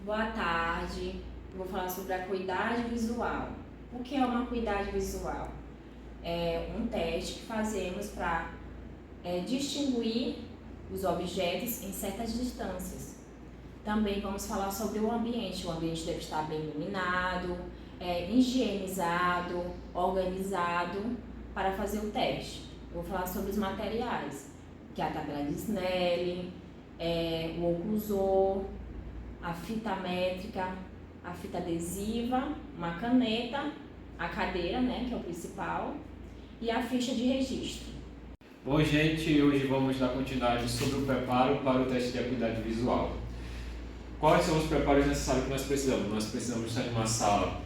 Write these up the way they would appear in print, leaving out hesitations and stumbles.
Boa tarde. Vou falar sobre a acuidade visual. O que é uma acuidade visual? É um teste que fazemos para distinguir os objetos em certas distâncias. Também vamos falar sobre o ambiente. O ambiente deve estar bem iluminado, higienizado, organizado para fazer o teste. Eu vou falar sobre os materiais, que é a tabela de Snellen, o oclusor, a fita métrica, a fita adesiva, uma caneta, a cadeira, né, que é o principal, e a ficha de registro. Bom, gente, hoje vamos dar continuidade sobre o preparo para o teste de acuidade visual. Quais são os preparos necessários que nós precisamos? Nós precisamos estar em uma sala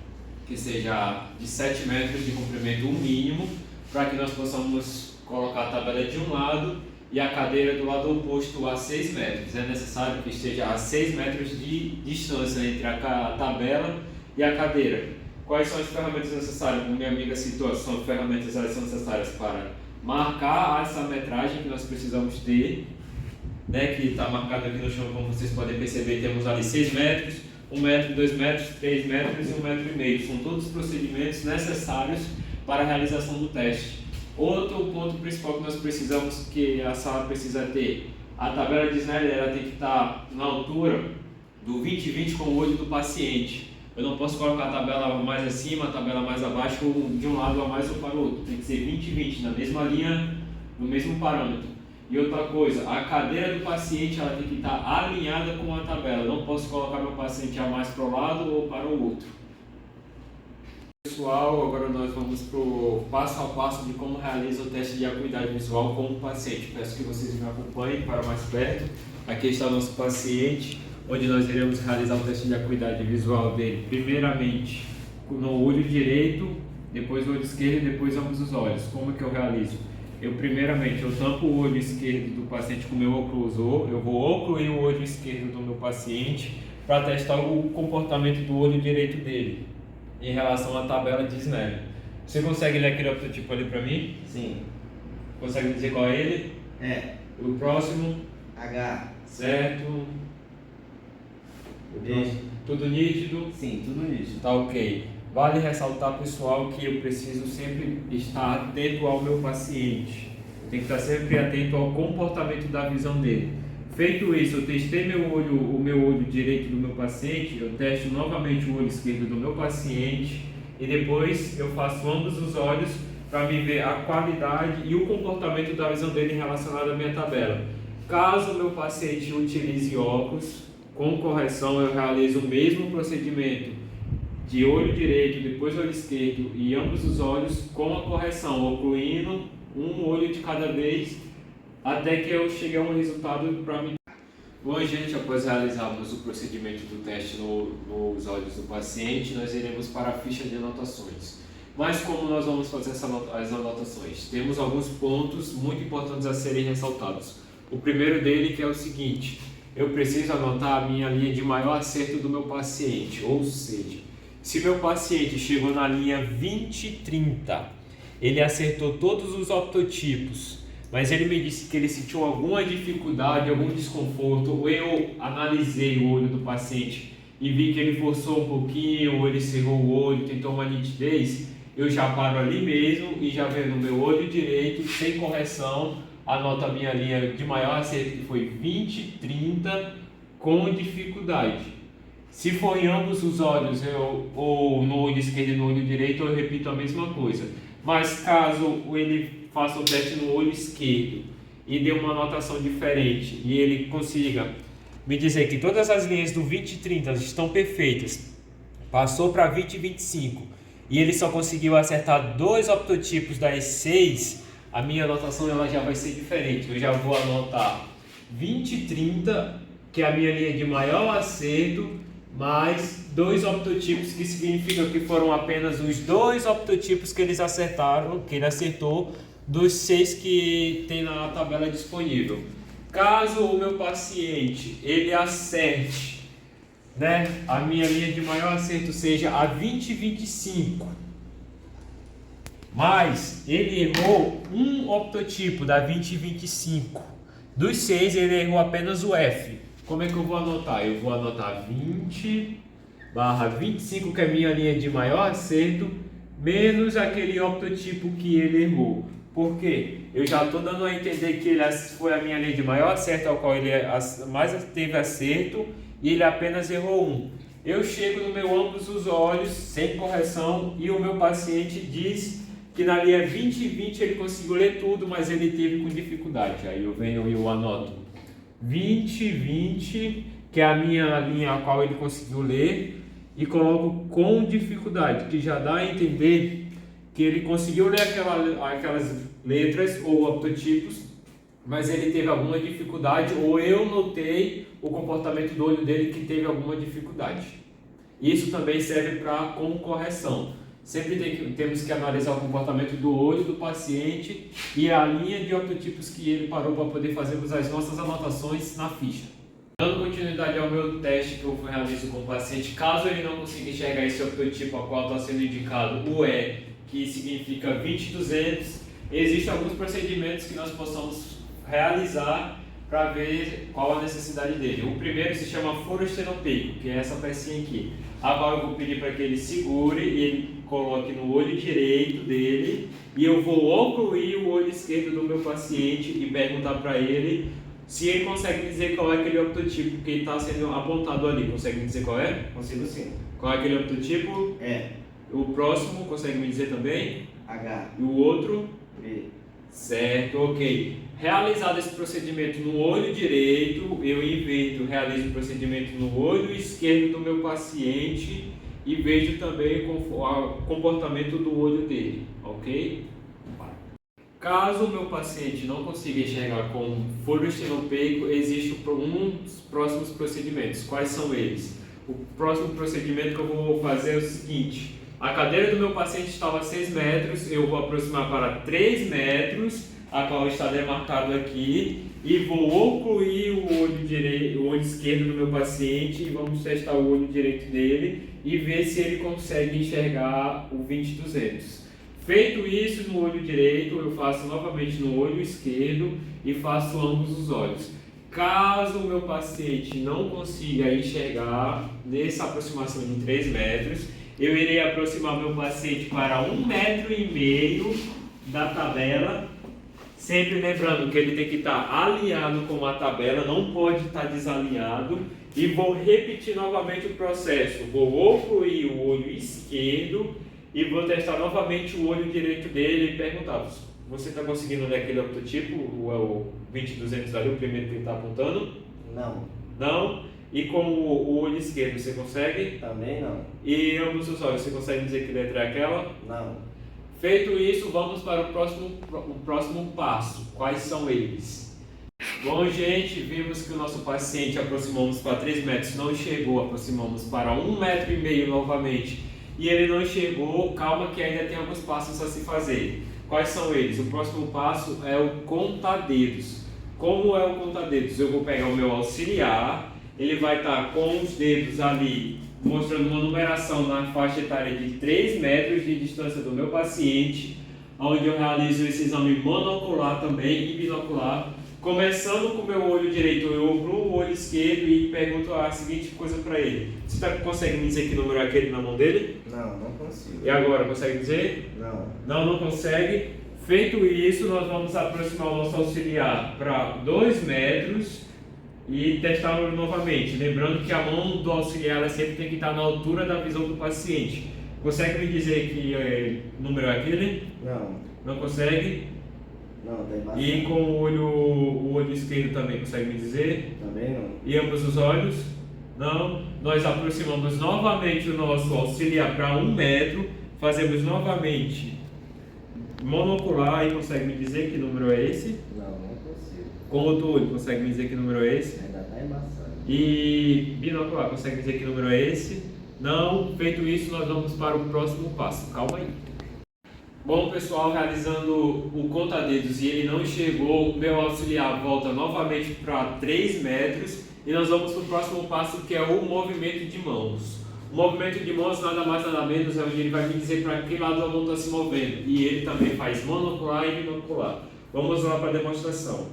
que seja de 7 metros de comprimento, o mínimo, para que nós possamos colocar a tabela de um lado e a cadeira do lado oposto a 6 metros. É necessário que esteja a 6 metros de distância entre a tabela e a cadeira. Quais são as ferramentas necessárias? Como minha amiga citou, são ferramentas elas são necessárias para marcar essa metragem que nós precisamos ter, né, que está marcado aqui no chão, como vocês podem perceber, temos ali 6 metros, 1 metro, 2 metros, 3 metros e 1,5 metro. São todos os procedimentos necessários para a realização do teste. Outro ponto principal que nós precisamos, que a sala precisa ter, a tabela de Snellen, ela tem que estar na altura do 20/20 com o olho do paciente. Eu não posso colocar a tabela mais acima, a tabela mais abaixo, de um lado a mais ou para o outro. Tem que ser 20/20, na mesma linha, no mesmo parâmetro. E outra coisa, a cadeira do paciente ela tem que estar alinhada com a tabela. Eu não posso colocar meu paciente a mais para o lado ou para o outro. Pessoal, agora nós vamos para o passo a passo de como realiza o teste de acuidade visual com o paciente. Peço que vocês me acompanhem para mais perto. Aqui está o nosso paciente, onde nós iremos realizar o teste de acuidade visual dele. Primeiramente no olho direito, depois o olho esquerdo e depois ambos os olhos. Como que eu realizo? Primeiramente eu tampo o olho esquerdo do paciente com o meu oclusor. Eu vou ocluir o olho esquerdo do meu paciente para testar o comportamento do olho direito dele em relação à tabela de Snellen. Você consegue ler aquele optotipo ali para mim? Sim. Consegue dizer qual é ele? O próximo? H. Certo. Tudo nítido? Sim, tudo nítido. Tá ok. Vale ressaltar, pessoal, que eu preciso sempre estar atento ao meu paciente. Tem que estar sempre atento ao comportamento da visão dele. Feito isso, eu testei o meu olho direito do meu paciente, eu testo novamente o olho esquerdo do meu paciente e depois eu faço ambos os olhos para me ver a qualidade e o comportamento da visão dele relacionado à minha tabela. Caso o meu paciente utilize óculos, com correção eu realizo o mesmo procedimento de olho direito, depois olho esquerdo e ambos os olhos com a correção, ocluindo um olho de cada vez até que eu chegue a um resultado para mim. Bom, gente, após realizarmos o procedimento do teste nos olhos do paciente, nós iremos para a ficha de anotações. Mas como nós vamos fazer as anotações? Temos alguns pontos muito importantes a serem ressaltados. O primeiro dele que é o seguinte: eu preciso anotar a minha linha de maior acerto do meu paciente, ou seja, se meu paciente chegou na linha 20/30, ele acertou todos os optotipos, mas ele me disse que ele sentiu alguma dificuldade, algum desconforto, ou eu analisei o olho do paciente e vi que ele forçou um pouquinho, ou ele cerrou o olho, tentou uma nitidez, eu já paro ali mesmo e já vejo no meu olho direito, sem correção, anoto a minha linha de maior acerto, que foi 20/30, com dificuldade. Se for em ambos os olhos, ou no olho esquerdo e no olho direito, eu repito a mesma coisa. Mas caso ele faça o teste no olho esquerdo e dê uma anotação diferente e ele consiga me dizer que todas as linhas do 20/30 estão perfeitas, passou para 20/25 e ele só conseguiu acertar 2 optotipos das 6, a minha anotação ela já vai ser diferente. Eu já vou anotar 20/30, que é a minha linha de maior acerto, mais 2 optotipos, que significa que foram apenas os 2 optotipos que ele acertou dos 6 que tem na tabela disponível. Caso o meu paciente ele acerte, né, a minha linha de maior acerto seja a 20/25, mas ele errou um optotipo da 20/25, dos 6 ele errou apenas o F. Como é que eu vou anotar? Eu vou anotar 20/25, que é a minha linha de maior acerto, menos aquele octotipo que ele errou. Por quê? Eu já estou dando a entender que ele foi a minha linha de maior acerto, ao qual ele mais teve acerto, e ele apenas errou um. Eu chego no meu ambos os olhos, sem correção, e o meu paciente diz que na linha 20 e 20 ele conseguiu ler tudo, mas ele teve com dificuldade. Aí eu venho e eu anoto 20 e 20, que é a minha linha a qual ele conseguiu ler, e coloco com dificuldade, que já dá a entender que ele conseguiu ler aquelas letras ou octotipos, mas ele teve alguma dificuldade, ou eu notei o comportamento do olho dele que teve alguma dificuldade. Isso também serve para como correção. Sempre temos que analisar o comportamento do olho do paciente e a linha de octotipos que ele parou para poder fazermos as nossas anotações na ficha. Dando continuidade ao meu teste que eu realizo com o paciente, caso ele não consiga enxergar esse octotipo a qual está sendo indicado, o E, que significa 20/200, existem alguns procedimentos que nós possamos realizar para ver qual a necessidade dele. O primeiro se chama furo estenopeico, que é essa pecinha aqui. Agora eu vou pedir para que ele segure e ele coloque no olho direito dele, e eu vou ocluir o olho esquerdo do meu paciente e perguntar para ele se ele consegue dizer qual é aquele octotipo que está sendo apontado ali. Consegue me dizer qual é? Consigo sim. Qual é aquele octotipo? É. O próximo, consegue me dizer também? H. E o outro? B. Certo, ok. Realizado esse procedimento no olho direito, eu inverto, realizo o procedimento no olho esquerdo do meu paciente e vejo também o comportamento do olho dele, ok? Caso o meu paciente não consiga enxergar com furo estenopeico, existe um dos próximos procedimentos. Quais são eles? O próximo procedimento que eu vou fazer é o seguinte: a cadeira do meu paciente estava a 6 metros, eu vou aproximar para 3 metros, a qual está demarcado aqui, e vou ocluir o olho esquerdo do meu paciente e vamos testar o olho direito dele e ver se ele consegue enxergar o 20/200. Feito isso no olho direito, eu faço novamente no olho esquerdo e faço ambos os olhos. Caso o meu paciente não consiga enxergar nessa aproximação de 3 metros, eu irei aproximar meu paciente para 1,5 metro da tabela, sempre lembrando que ele tem que estar alinhado com a tabela, não pode estar desalinhado, e vou repetir novamente o processo. Vou ocluir o olho esquerdo e vou testar novamente o olho direito dele e perguntar: você está conseguindo ler aquele octotipo, o 20/200 ali, o primeiro que ele está apontando? Não. Não? E com o olho esquerdo você consegue? Também não. E ambos os olhos, você consegue dizer que letra é aquela? Não. Feito isso, vamos para o próximo passo. Quais são eles? Bom, gente, vimos que o nosso paciente aproximamos para 3 metros, não chegou, aproximamos para 1,5 metro novamente, e ele não chegou. Calma que ainda tem alguns passos a se fazer. Quais são eles? O próximo passo é o conta-dedos. Como é o conta-dedos? Eu vou pegar o meu auxiliar, ele vai estar com os dedos ali, mostrando uma numeração na faixa etária de 3 metros de distância do meu paciente, onde eu realizo esse exame monocular também e binocular. Começando com o meu olho direito, eu ocluo o olho esquerdo e pergunto a seguinte coisa para ele: você consegue me dizer que número é aquele na mão dele? Não, não consigo. E agora, consegue dizer? Não. Não consegue. Feito isso, nós vamos aproximar o nosso auxiliar para 2 metros e testá-lo novamente. Lembrando que a mão do auxiliar ela sempre tem que estar na altura da visão do paciente. Consegue me dizer que número é aquele? Não. Não consegue? Não, tem bastante. E com o olho esquerdo também consegue me dizer? Também não. E ambos os olhos? Não. Nós aproximamos novamente o nosso auxiliar para 1 metro, fazemos novamente monocular e consegue me dizer que número é esse? Não, não consigo. Com outro olho, consegue me dizer que número é esse? Ainda tá embaçado. E binocular, consegue dizer que número é esse? Não. Feito isso, nós vamos para o próximo passo. Calma aí. Bom, pessoal, realizando o conta-dedos e ele não chegou, meu auxiliar volta novamente para 3 metros e nós vamos para o próximo passo, que é o movimento de mãos. O movimento de mãos nada mais nada menos é onde ele vai me dizer para que lado a mão está se movendo, e ele também faz monocular e binocular. Vamos lá para a demonstração.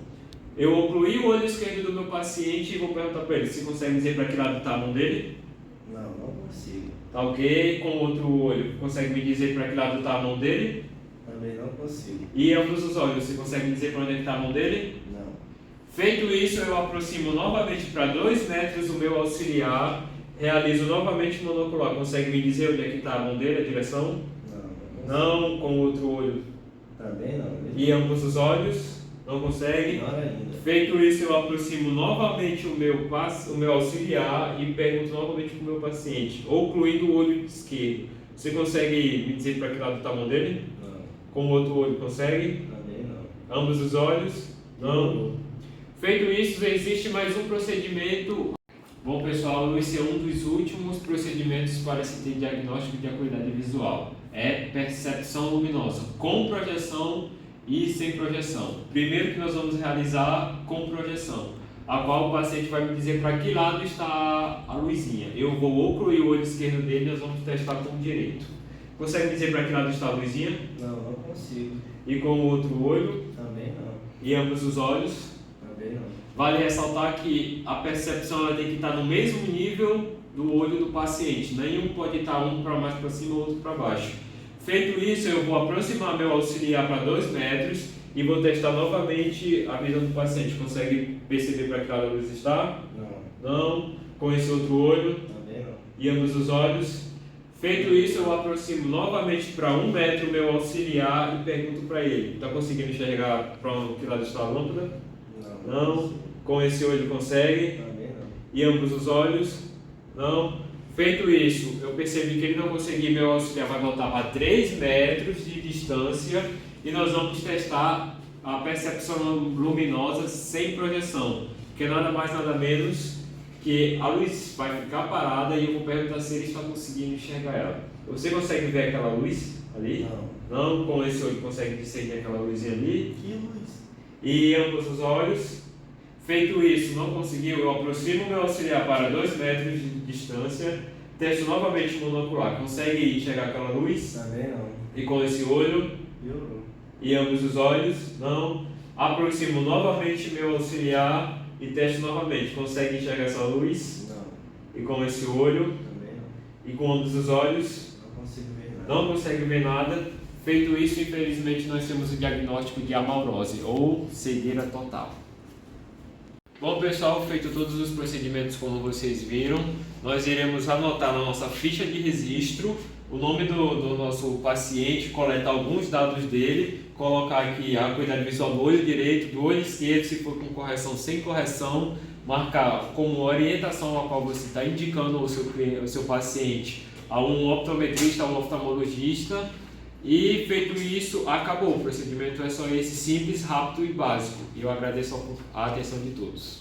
Eu ocluí o olho esquerdo do meu paciente e vou perguntar para ele, você consegue dizer para que lado está a mão dele? Não consigo. Tá ok? Com o outro olho, consegue me dizer para que lado está a mão dele? Também não consigo. E ambos os olhos, você consegue me dizer para onde é que está a mão dele? Não. Feito isso, eu aproximo novamente para 2 metros o meu auxiliar, realizo novamente o monocular. Consegue me dizer onde é que está a mão dele, a direção? Não, com o outro olho. Também não. E ambos os olhos? Não consegue? Não ainda. Feito isso, eu aproximo novamente o meu auxiliar e pergunto novamente para o meu paciente, ocluindo o olho esquerdo. Você consegue me dizer para que lado está a mão dele? Não. Com o outro olho, consegue? Também não. Ambos os olhos? Não. Feito isso, existe mais um procedimento. Bom pessoal, esse é um dos últimos procedimentos para se ter diagnóstico de acuidade visual. É percepção luminosa, com projeção e sem projeção. Primeiro que nós vamos realizar com projeção, a qual o paciente vai me dizer para que lado está a luzinha. Eu vou ocluir o olho esquerdo dele e nós vamos testar com o direito. Consegue dizer para que lado está a luzinha? Não consigo. E com o outro olho? Também não. E ambos os olhos? Também não. Vale ressaltar que a percepção ela tem que estar no mesmo nível do olho do paciente. Nenhum pode estar um para mais para cima ou outro para baixo. Feito isso, eu vou aproximar meu auxiliar para 2 metros e vou testar novamente a visão do paciente. Consegue perceber para que lado a luz está? Não. Com esse outro olho? Também não. E ambos os olhos? Feito isso, eu aproximo novamente para 1 metro meu auxiliar e pergunto para ele: está conseguindo enxergar para que lado está a lâmpada? Não. Com esse olho consegue? Também não. E ambos os olhos? Não. Feito isso, eu percebi que ele não conseguia, meu auxiliar vai voltar para 3 metros de distância e nós vamos testar a percepção luminosa sem projeção, que é nada mais nada menos que a luz vai ficar parada e eu vou perguntar se ele está conseguindo enxergar ela. Você consegue ver aquela luz ali? Não. Com esse olho consegue discernir aquela luzinha ali? Que luz? E ambos os olhos. Feito isso, não conseguiu, eu aproximo meu auxiliar para 2 metros de distância, testo novamente o monocular. Consegue enxergar aquela luz? Também não. E com esse olho? Piorou. E ambos os olhos? Não. Aproximo novamente meu auxiliar e testo novamente. Consegue enxergar essa luz? Não. E com esse olho? Também não. E com ambos os olhos? Não consigo ver nada. Não consegue ver nada. Feito isso, infelizmente, nós temos o diagnóstico de amaurose ou cegueira total. Bom pessoal, feito todos os procedimentos como vocês viram, nós iremos anotar na nossa ficha de registro o nome do nosso paciente, coletar alguns dados dele, colocar aqui a acuidade visual do olho direito, do olho esquerdo, se for com correção, sem correção, marcar como orientação a qual você está indicando o seu paciente a um optometrista, a um oftalmologista. E feito isso, acabou. O procedimento é só esse, simples, rápido e básico. E eu agradeço a atenção de todos.